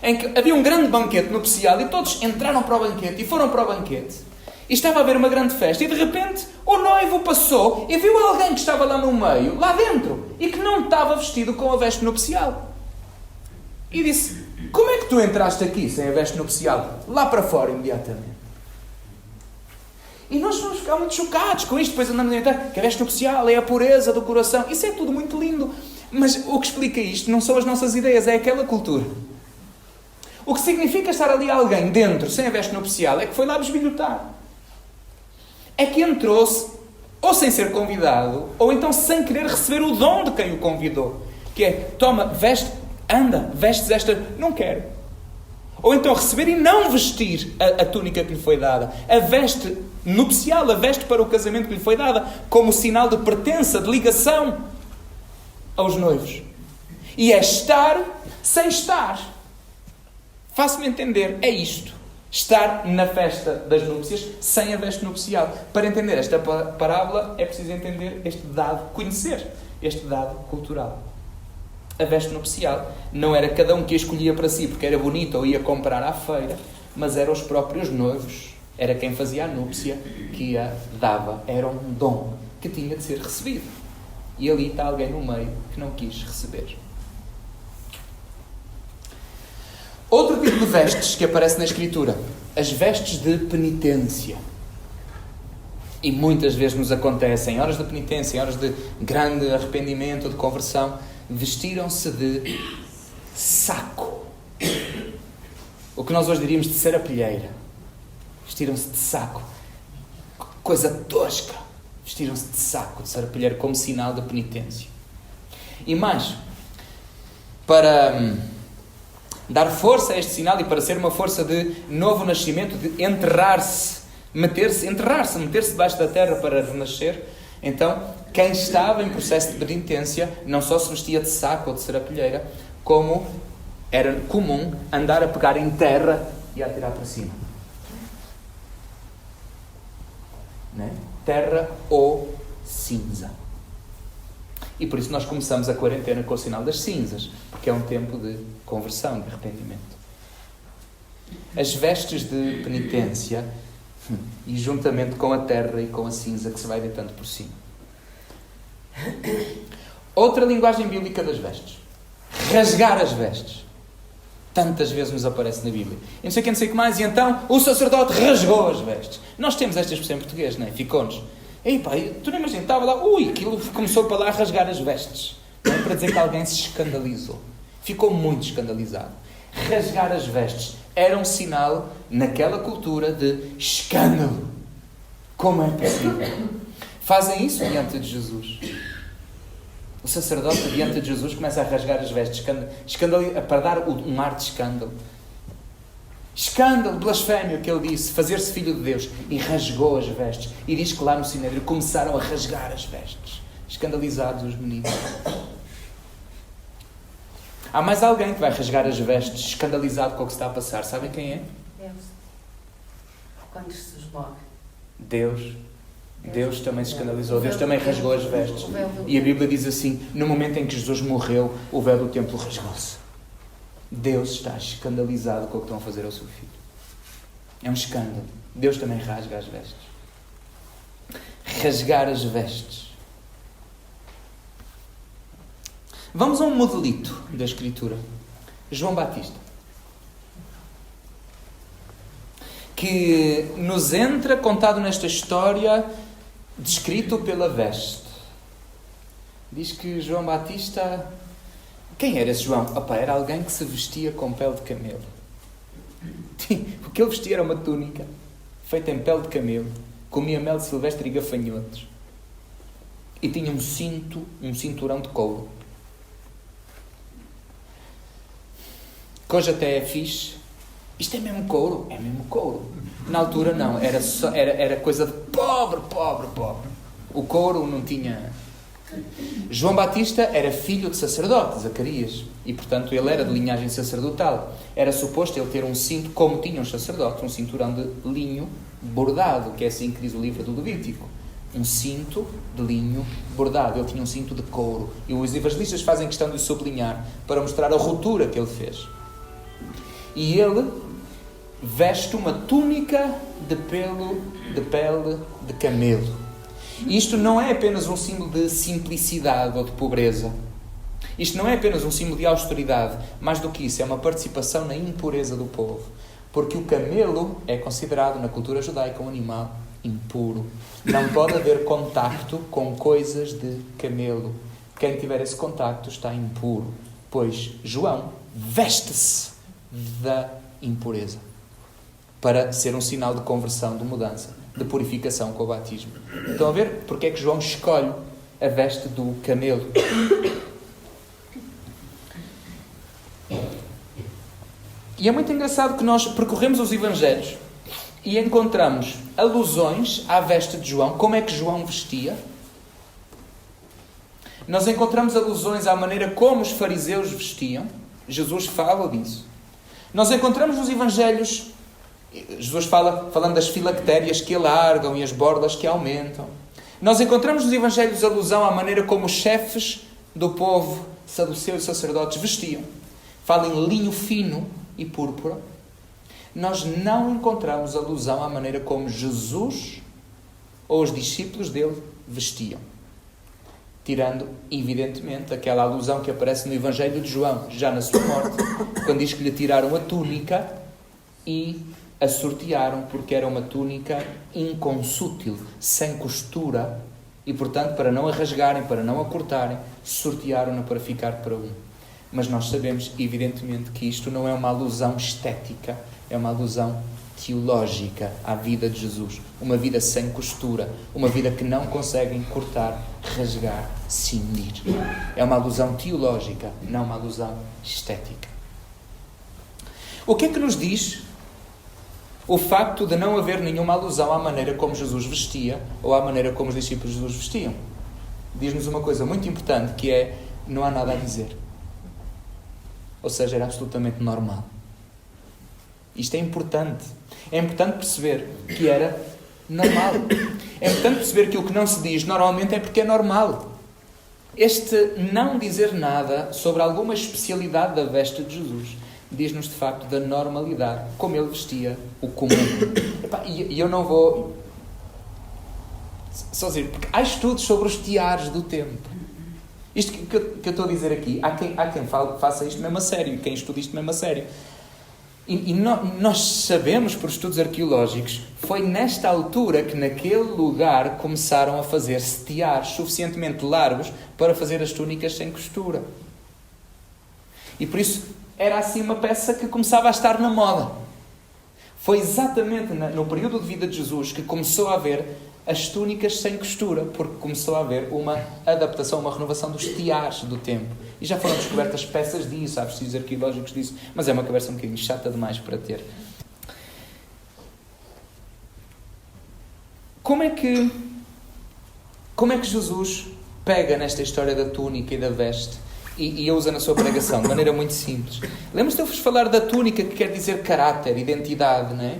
em que havia um grande banquete nupcial e todos entraram para o banquete e foram para o banquete. E estava a haver uma grande festa e de repente o noivo passou e viu alguém que estava lá no meio, lá dentro, e que não estava vestido com a veste nupcial. E disse: como é que tu entraste aqui sem a veste nupcial? Lá para fora imediatamente. E nós vamos ficar muito chocados com isto, depois andamos a entrar, que a veste nupcial é a pureza do coração. Isso é tudo muito lindo. Mas o que explica isto não são as nossas ideias, é aquela cultura. O que significa estar ali alguém dentro, sem a veste nupcial, é que foi lá besbilhotar. É que entrou-se, ou sem ser convidado, ou então sem querer receber o dom de quem o convidou. Que é, toma, veste, anda, vestes esta, não quero. Ou então receber e não vestir a túnica que lhe foi dada. A veste nupcial, a veste para o casamento que lhe foi dada, como sinal de pertença, de ligação aos noivos. E é estar sem estar. Faço-me entender, é isto. Estar na festa das núpcias sem a veste nupcial. Para entender esta parábola é preciso entender este dado, conhecer este dado cultural. A veste nupcial não era cada um que a escolhia para si porque era bonita ou ia comprar à feira, mas eram os próprios noivos. Era quem fazia a núpcia que a dava. Era um dom que tinha de ser recebido. E ali está alguém no meio que não quis receber. Outro tipo de vestes que aparece na Escritura. As vestes de penitência. E muitas vezes nos acontece, em horas de penitência, em horas de grande arrependimento, de conversão, vestiram-se de saco. O que nós hoje diríamos de sarapilheira. Vestiram-se de saco. Coisa tosca. Vestiram-se de saco, de sarapilheira, como sinal de penitência. E mais, para dar força a este sinal e para ser uma força de novo nascimento, de enterrar-se, meter-se debaixo da terra para renascer, então, quem estava em processo de penitência não só se vestia de saco ou de sarapilheira, como era comum andar a pegar em terra e a atirar para cima. Né? Terra ou cinza. E por isso nós começamos a quarentena com o sinal das cinzas, porque é um tempo de conversão, de arrependimento. As vestes de penitência, e juntamente com a terra e com a cinza que se vai deitando por cima. Outra linguagem bíblica das vestes. Rasgar as vestes. Tantas vezes nos aparece na Bíblia. E não sei o que mais. E então o sacerdote rasgou as vestes. Nós temos esta expressão em português, não é? Ficou-nos. Ei pá, tu não imaginas, estava lá, aquilo começou para lá a rasgar as vestes. Não é? Para dizer que alguém se escandalizou. Ficou muito escandalizado. Rasgar as vestes era um sinal, naquela cultura, de escândalo. Como é possível? Fazem isso diante de Jesus. O sacerdote, diante de Jesus, começa a rasgar as vestes, para dar um ar de escândalo. Escândalo, blasfémio, que ele disse, fazer-se filho de Deus. E rasgou as vestes. E diz que lá no Sinédrio começaram a rasgar as vestes. Escandalizados os meninos. Há mais alguém que vai rasgar as vestes, escandalizado com o que se está a passar. Sabem quem é? Deus. Quando Jesus morre. Deus também se escandalizou. Deus também rasgou as vestes. E a Bíblia diz assim, no momento em que Jesus morreu, o véu do templo rasgou-se. Deus está escandalizado com o que estão a fazer ao seu filho. É um escândalo. Deus também rasga as vestes. Rasgar as vestes. Vamos a um modelito da Escritura. João Batista. Que nos entra contado nesta história, descrito pela veste. Diz que João Batista... Quem era esse João? Opa, era alguém que se vestia com pele de camelo. O que ele vestia era uma túnica feita em pele de camelo. Comia mel silvestre e gafanhotos. E tinha um cinturão de couro. Que hoje até é fixe. Isto é mesmo couro? É mesmo couro. Na altura não, era coisa de pobre. O couro não tinha... João Batista era filho de sacerdote, Zacarias, e portanto ele era de linhagem sacerdotal. Era suposto ele ter um cinto, como tinha os sacerdotes, um cinturão de linho bordado, que é assim que diz o livro do Levítico. Um cinto de linho bordado. Ele tinha um cinto de couro. E os evangelistas fazem questão de o sublinhar para mostrar a ruptura que ele fez. E ele veste uma túnica de pele de camelo. Isto não é apenas um símbolo de simplicidade ou de pobreza. Isto não é apenas um símbolo de austeridade. Mais do que isso, é uma participação na impureza do povo. Porque o camelo é considerado na cultura judaica um animal impuro. Não pode haver contacto com coisas de camelo. Quem tiver esse contacto está impuro. Pois João veste-se da impureza para ser um sinal de conversão, de mudança, de purificação com o batismo. Estão a ver porque é que João escolhe a veste do camelo? E é muito engraçado que nós percorremos os Evangelhos e encontramos alusões à veste de João. Como é que João vestia? Nós encontramos alusões à maneira como os fariseus vestiam. Jesus fala disso. Nós encontramos nos Evangelhos, Jesus falando das filactérias que alargam e as bordas que aumentam. Nós encontramos nos Evangelhos alusão à maneira como os chefes do povo, saduceus e sacerdotes, vestiam. Fala em linho fino e púrpura. Nós não encontramos alusão à maneira como Jesus ou os discípulos dele vestiam. Tirando, evidentemente, aquela alusão que aparece no Evangelho de João, já na sua morte, quando diz que lhe tiraram a túnica e a sortearam, porque era uma túnica inconsútil, sem costura, e, portanto, para não a rasgarem, para não a cortarem, sortearam-na para ficar para um. Mas nós sabemos, evidentemente, que isto não é uma alusão estética, é uma alusão teológica à vida de Jesus. Uma vida sem costura, uma vida que não conseguem cortar, rasgar, cindir. É uma alusão teológica, não uma alusão estética. O que é que nos diz o facto de não haver nenhuma alusão à maneira como Jesus vestia ou à maneira como os discípulos de Jesus vestiam? Diz-nos uma coisa muito importante, que é: não há nada a dizer. Ou seja, era absolutamente normal. Isto é importante. É importante perceber que era normal. É importante perceber que o que não se diz normalmente é porque é normal. Este não dizer nada sobre alguma especialidade da veste de Jesus diz-nos de facto da normalidade, como ele vestia o comum. E eu não vou só dizer, porque há estudos sobre os tiares do tempo. Isto que eu estou a dizer aqui, há quem faça isto mesmo a sério, quem estuda isto mesmo a sério. E nós sabemos, por estudos arqueológicos, foi nesta altura que naquele lugar começaram a fazer-se tiares suficientemente largos para fazer as túnicas sem costura. E por isso era assim uma peça que começava a estar na moda. Foi exatamente no período de vida de Jesus que começou a haver as túnicas sem costura, porque começou a haver uma adaptação, uma renovação dos tiares do tempo. E já foram descobertas peças disso, há vestígios arqueológicos disso, mas é uma conversa um bocadinho chata demais para ter. Como é que Jesus pega nesta história da túnica e da veste e a usa na sua pregação, de maneira muito simples? Lembra-se de eu vos falar da túnica, que quer dizer caráter, identidade, não é?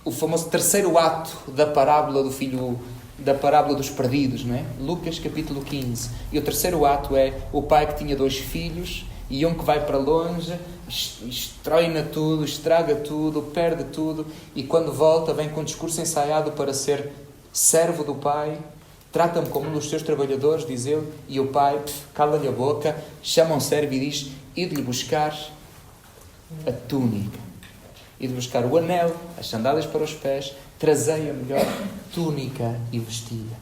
O famoso terceiro ato da parábola da parábola dos perdidos, não é? Lucas capítulo 15. E o terceiro ato é o pai que tinha 2 filhos e um que vai para longe, estróina tudo, estraga tudo, perde tudo, e quando volta vem com um discurso ensaiado para ser servo do pai. Trata-me como um dos seus trabalhadores, diz ele, e o pai cala-lhe a boca, chama um servo e diz: ide-lhe buscar a túnica, ide buscar o anel, as sandálias para os pés, trazei a melhor túnica e vestilha.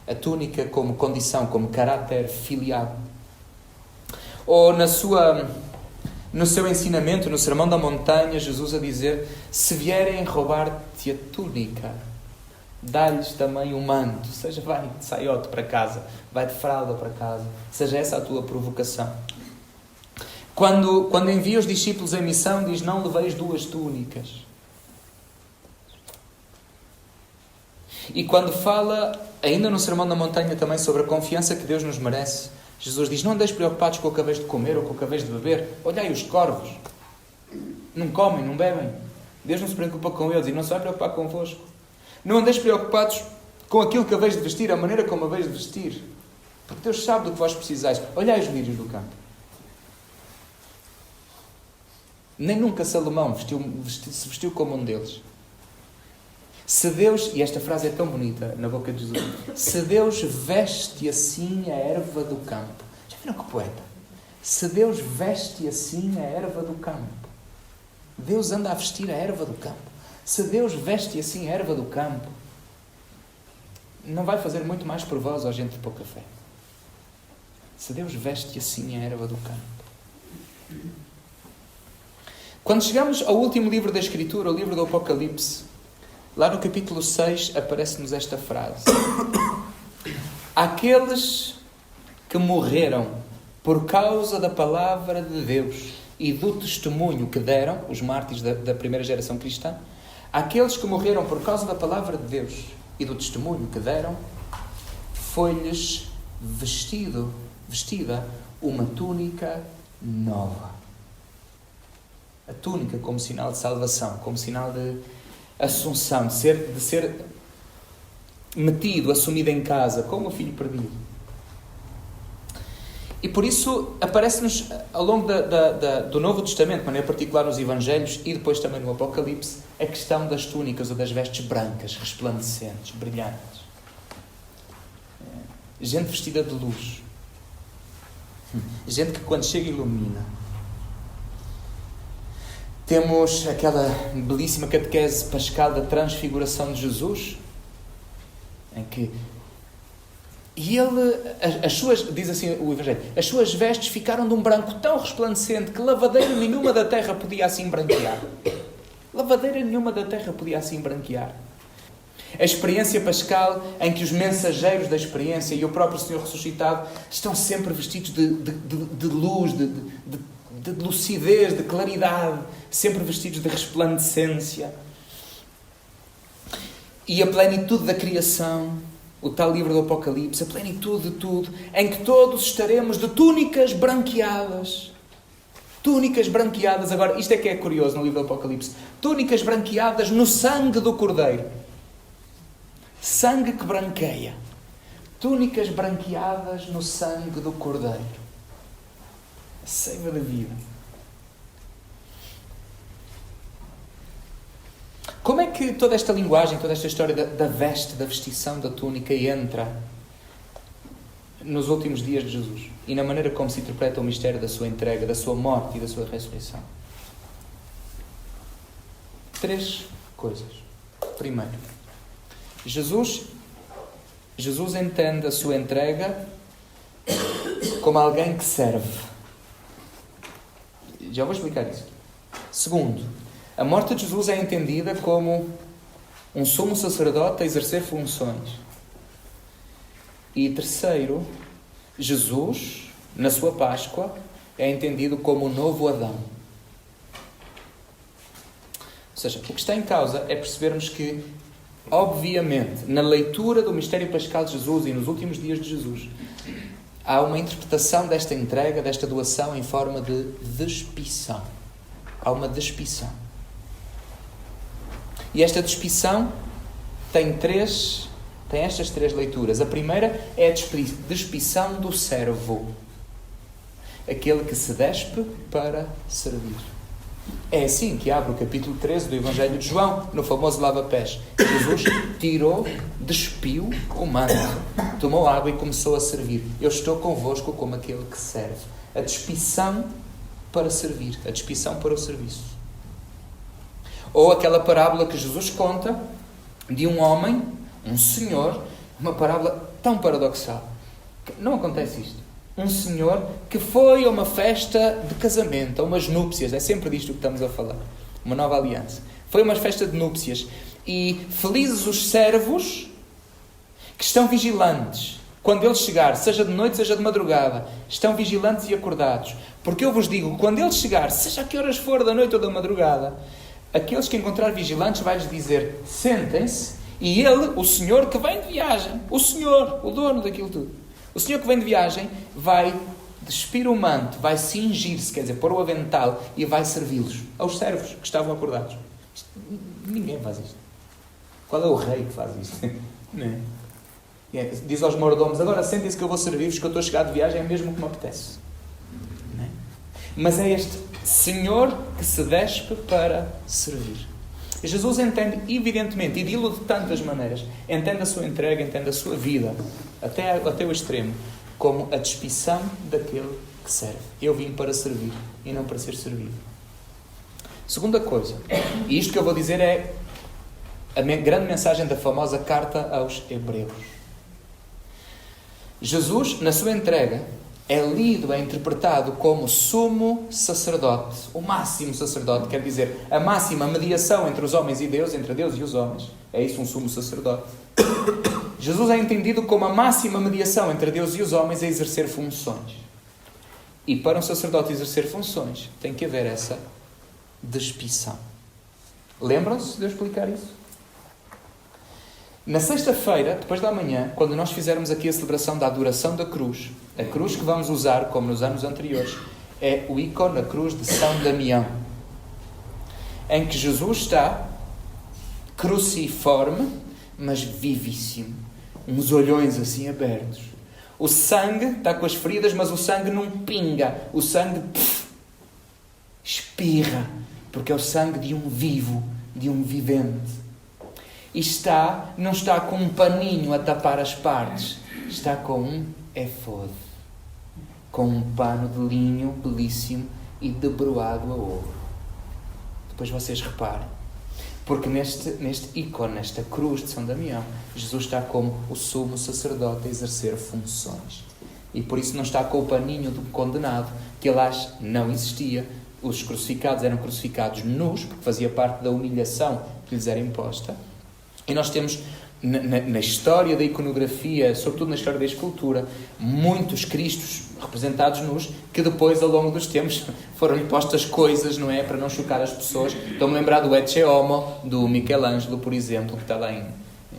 A túnica como condição, como caráter filial. Ou no seu ensinamento, no Sermão da Montanha, Jesus a dizer: se vierem roubar-te a túnica, dá-lhes também o manto. Ou seja, vai de saiote para casa, vai de fralda para casa. Seja essa a tua provocação. Quando envia os discípulos em missão, diz: não leveis 2 túnicas. E quando fala, ainda no Sermão da Montanha, também sobre a confiança que Deus nos merece, Jesus diz: não andeis preocupados com o que haveis de comer ou com o que haveis de beber. Olhai os corvos. Não comem, não bebem. Deus não se preocupa com eles e não se vai preocupar convosco. Não andeis preocupados com aquilo que haveis de vestir, a maneira como haveis de vestir. Porque Deus sabe do que vós precisais. Olhai os lírios do campo. Nem nunca Salomão se vestiu como um deles. Se Deus, e esta frase é tão bonita na boca de Jesus, se Deus veste assim a erva do campo. Já viram que poeta? Se Deus veste assim a erva do campo. Deus anda a vestir a erva do campo. Se Deus veste assim a erva do campo, não vai fazer muito mais por vós, ó gente de pouca fé. Se Deus veste assim a erva do campo. Quando chegamos ao último livro da Escritura, o livro do Apocalipse, lá no capítulo 6 aparece-nos esta frase. Aqueles que morreram por causa da palavra de Deus e do testemunho que deram, os mártires da primeira geração cristã, aqueles que morreram por causa da palavra de Deus e do testemunho que deram, foi-lhes vestida uma túnica nova. A túnica como sinal de salvação, como sinal de assunção, de ser metido, assumido em casa, como o filho perdido. E por isso aparece-nos ao longo do Novo Testamento, de maneira particular nos Evangelhos e depois também no Apocalipse, a questão das túnicas ou das vestes brancas, resplandecentes, brilhantes. Gente vestida de luz. Gente que quando chega ilumina. Temos aquela belíssima catequese pascal da transfiguração de Jesus, em que diz assim o Evangelho, as suas vestes ficaram de um branco tão resplandecente que lavadeira nenhuma da terra podia assim branquear. Lavadeira nenhuma da terra podia assim branquear. A experiência pascal em que os mensageiros da experiência e o próprio Senhor ressuscitado estão sempre vestidos de luz, de lucidez, de claridade, sempre vestidos de resplandecência. E a plenitude da criação, o tal livro do Apocalipse, a plenitude de tudo, em que todos estaremos de túnicas branqueadas. Túnicas branqueadas, agora, isto é que é curioso no livro do Apocalipse. Túnicas branqueadas no sangue do Cordeiro. Sangue que branqueia. Túnicas branqueadas no sangue do Cordeiro. A seiva da vida. Como é que toda esta linguagem, toda esta história da veste, da vestição, da túnica entra nos últimos dias de Jesus e na maneira como se interpreta o mistério da sua entrega, da sua morte e da sua ressurreição? 3 coisas. Primeiro, Jesus entende a sua entrega como alguém que serve. Já vou explicar isso. Segundo, a morte de Jesus é entendida como um sumo sacerdote a exercer funções. E terceiro, Jesus, na sua Páscoa, é entendido como o novo Adão. Ou seja, o que está em causa é percebermos que, obviamente, na leitura do mistério pascal de Jesus e nos últimos dias de Jesus, há uma interpretação desta entrega, desta doação em forma de despição. Há uma despição. E esta despição tem estas 3 leituras. A primeira é a despição do servo. Aquele que se despe para servir. É assim que abre o capítulo 13 do Evangelho de João, no famoso lava-pés. Jesus despiu o manto, tomou água e começou a servir. Eu estou convosco como aquele que serve. A despição para servir, a despição para o serviço. Ou aquela parábola que Jesus conta de um homem, um senhor, uma parábola tão paradoxal. Não acontece isto. Um senhor que foi a uma festa de casamento, a umas núpcias, é sempre disto que estamos a falar, uma nova aliança. Foi uma festa de núpcias e felizes os servos que estão vigilantes. Quando ele chegar, seja de noite, seja de madrugada, estão vigilantes e acordados. Porque eu vos digo, quando ele chegar, seja a que horas for da noite ou da madrugada, aqueles que encontrar vigilantes vai-lhes dizer, sentem-se, e ele, o senhor que vem de viagem, o senhor, o dono daquilo tudo, o senhor que vem de viagem vai despir o manto, vai cingir-se, quer dizer, pôr o avental e vai servi-los aos servos que estavam acordados. Ninguém faz isto. Qual é o rei que faz isto? Não é? Diz aos mordomos, agora sentem-se que eu vou servir-vos, que eu estou a chegar de viagem, é mesmo o que me apetece. Não é? Mas é Senhor que se despe para servir. E Jesus entende, evidentemente, e dilo de tantas maneiras, entende a sua entrega, entende a sua vida, até o extremo, como a despição daquele que serve. Eu vim para servir e não para ser servido. Segunda coisa, e isto que eu vou dizer é a grande mensagem da famosa carta aos Hebreus. Jesus, na sua entrega, é lido, é interpretado como sumo sacerdote, o máximo sacerdote, quer dizer, a máxima mediação entre os homens e Deus, entre Deus e os homens. É isso um sumo sacerdote. Jesus é entendido como a máxima mediação entre Deus e os homens a exercer funções. E para um sacerdote exercer funções, tem que haver essa despição. Lembram-se de eu explicar isso? Na sexta-feira, depois da manhã, quando nós fizermos aqui a celebração da adoração da cruz, a cruz que vamos usar, como nos anos anteriores, é o ícone, a cruz de São Damião, em que Jesus está cruciforme, mas vivíssimo, uns olhões assim abertos. O sangue está com as feridas, mas o sangue não pinga, o sangue espirra, porque é o sangue de um vivo, de um vivente. E não está com um paninho a tapar as partes, está com um éfode, com um pano de linho belíssimo e debruado a ouro. Depois vocês reparem, porque neste ícone, nesta cruz de São Damião, Jesus está como o sumo sacerdote a exercer funções. E por isso não está com o paninho do condenado, que aliás não existia. Os crucificados eram crucificados nus, porque fazia parte da humilhação que lhes era imposta. E nós temos, na história da iconografia, sobretudo na história da escultura, muitos Cristos representados nus, que depois, ao longo dos tempos, foram-lhe postas coisas, não é? Para não chocar as pessoas. Estou-me a lembrar do Ecce Homo, do Michelangelo, por exemplo, que está lá em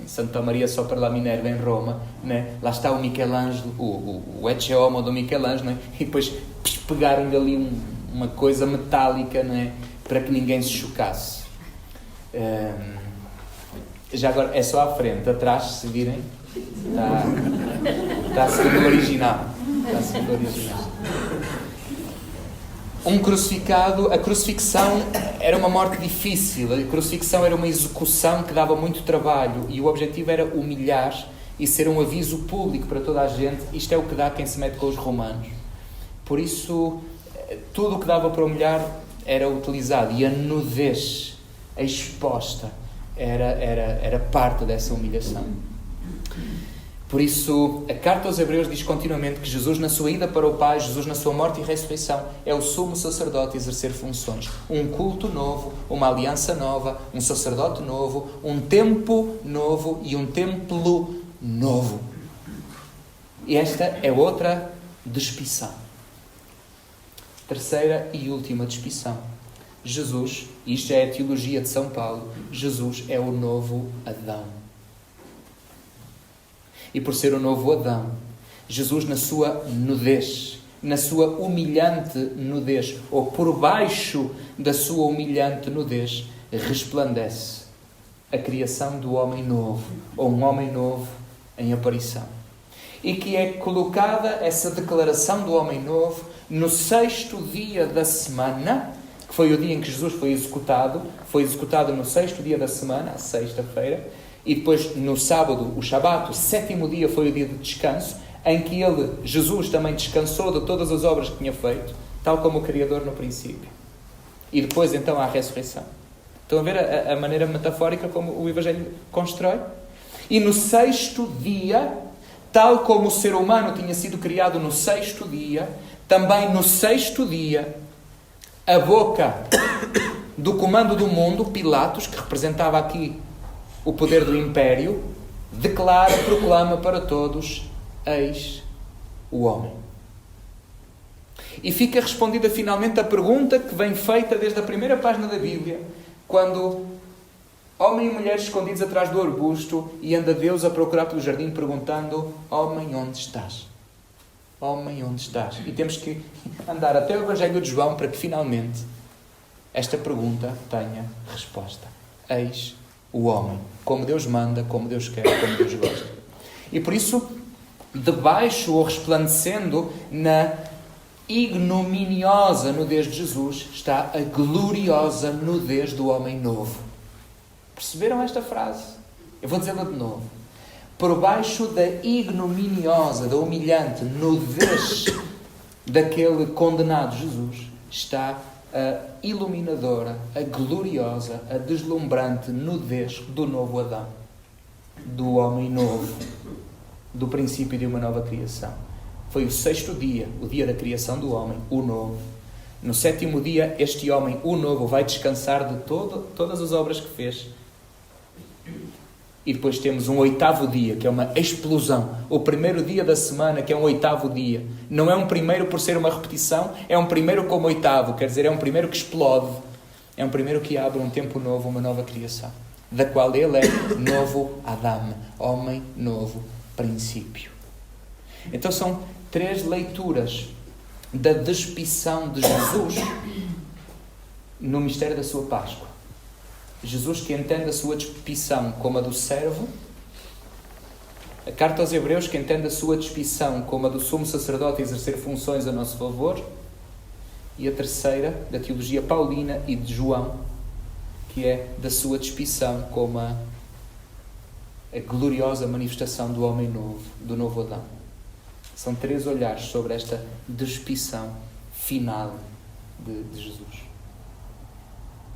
Santa Maria Sopra la Minerva, em Roma, né? Lá está o Michelangelo, o Ecce Homo do Michelangelo, né? E depois pegaram-lhe ali uma coisa metálica, não é? Para que ninguém se chocasse. Já agora, é só à frente, atrás, se virem, está a seguir o original. Um crucificado, a crucifixão era uma morte difícil, a crucifixão era uma execução que dava muito trabalho e o objetivo era humilhar e ser um aviso público para toda a gente. Isto é o que dá quem se mete com os romanos. Por isso, tudo o que dava para humilhar era utilizado e a nudez, a exposta, era parte dessa humilhação. Por isso, a carta aos Hebreus diz continuamente que Jesus, na sua ida para o Pai, Jesus, na sua morte e ressurreição, é o sumo sacerdote a exercer funções. Um culto novo, uma aliança nova, um sacerdote novo, um tempo novo e um templo novo. E esta é outra despição. Terceira e última despição. Jesus, isto é a teologia de São Paulo, Jesus é o novo Adão. E por ser o novo Adão, Jesus na sua nudez, na sua humilhante nudez, ou por baixo da sua humilhante nudez, resplandece a criação do homem novo, ou um homem novo em aparição. E que é colocada essa declaração do homem novo no 6º dia da semana, que foi o dia em que Jesus foi executado no 6º dia da semana, a sexta-feira, e depois no sábado, o Shabat, o 7º dia foi o dia de descanso, em que Jesus também descansou de todas as obras que tinha feito, tal como o Criador no princípio. E depois então há a ressurreição. Estão a ver a maneira metafórica como o Evangelho constrói? E no 6º dia, tal como o ser humano tinha sido criado no 6º dia, também no 6º dia, a boca do comando do mundo, Pilatos, que representava aqui o poder do império, proclama para todos: eis o homem. E fica respondida finalmente a pergunta que vem feita desde a primeira página da Bíblia, quando homem e mulher escondidos atrás do arbusto e anda Deus a procurar pelo jardim perguntando: homem, onde estás? Homem, onde estás? E temos que andar até o Evangelho de João para que finalmente esta pergunta tenha resposta. Eis o homem. Como Deus manda, como Deus quer, como Deus gosta. E por isso, debaixo ou resplandecendo na ignominiosa nudez de Jesus está a gloriosa nudez do homem novo. Perceberam esta frase? Eu vou dizê-la de novo. Por baixo da ignominiosa, da humilhante nudez daquele condenado Jesus, está a iluminadora, a gloriosa, a deslumbrante nudez do novo Adão, do homem novo, do princípio de uma nova criação. Foi o 6º dia, o dia da criação do homem, o novo. No 7º dia, este homem, o novo, vai descansar de todas as obras que fez. E depois temos um 8º dia, que é uma explosão. O primeiro dia da semana, que é um 8º dia. Não é um primeiro por ser uma repetição, é um primeiro como 8º. Quer dizer, é um primeiro que explode. É um primeiro que abre um tempo novo, uma nova criação. Da qual ele é novo Adão, homem novo, princípio. Então são 3 leituras da despição de Jesus no mistério da sua Páscoa. Jesus que entende a sua despição como a do servo, a carta aos Hebreus que entende a sua despição como a do sumo sacerdote a exercer funções a nosso favor, e a terceira, da teologia paulina e de João, que é da sua despição como a gloriosa manifestação do homem novo, do novo Adão. São 3 olhares sobre esta despição final de Jesus.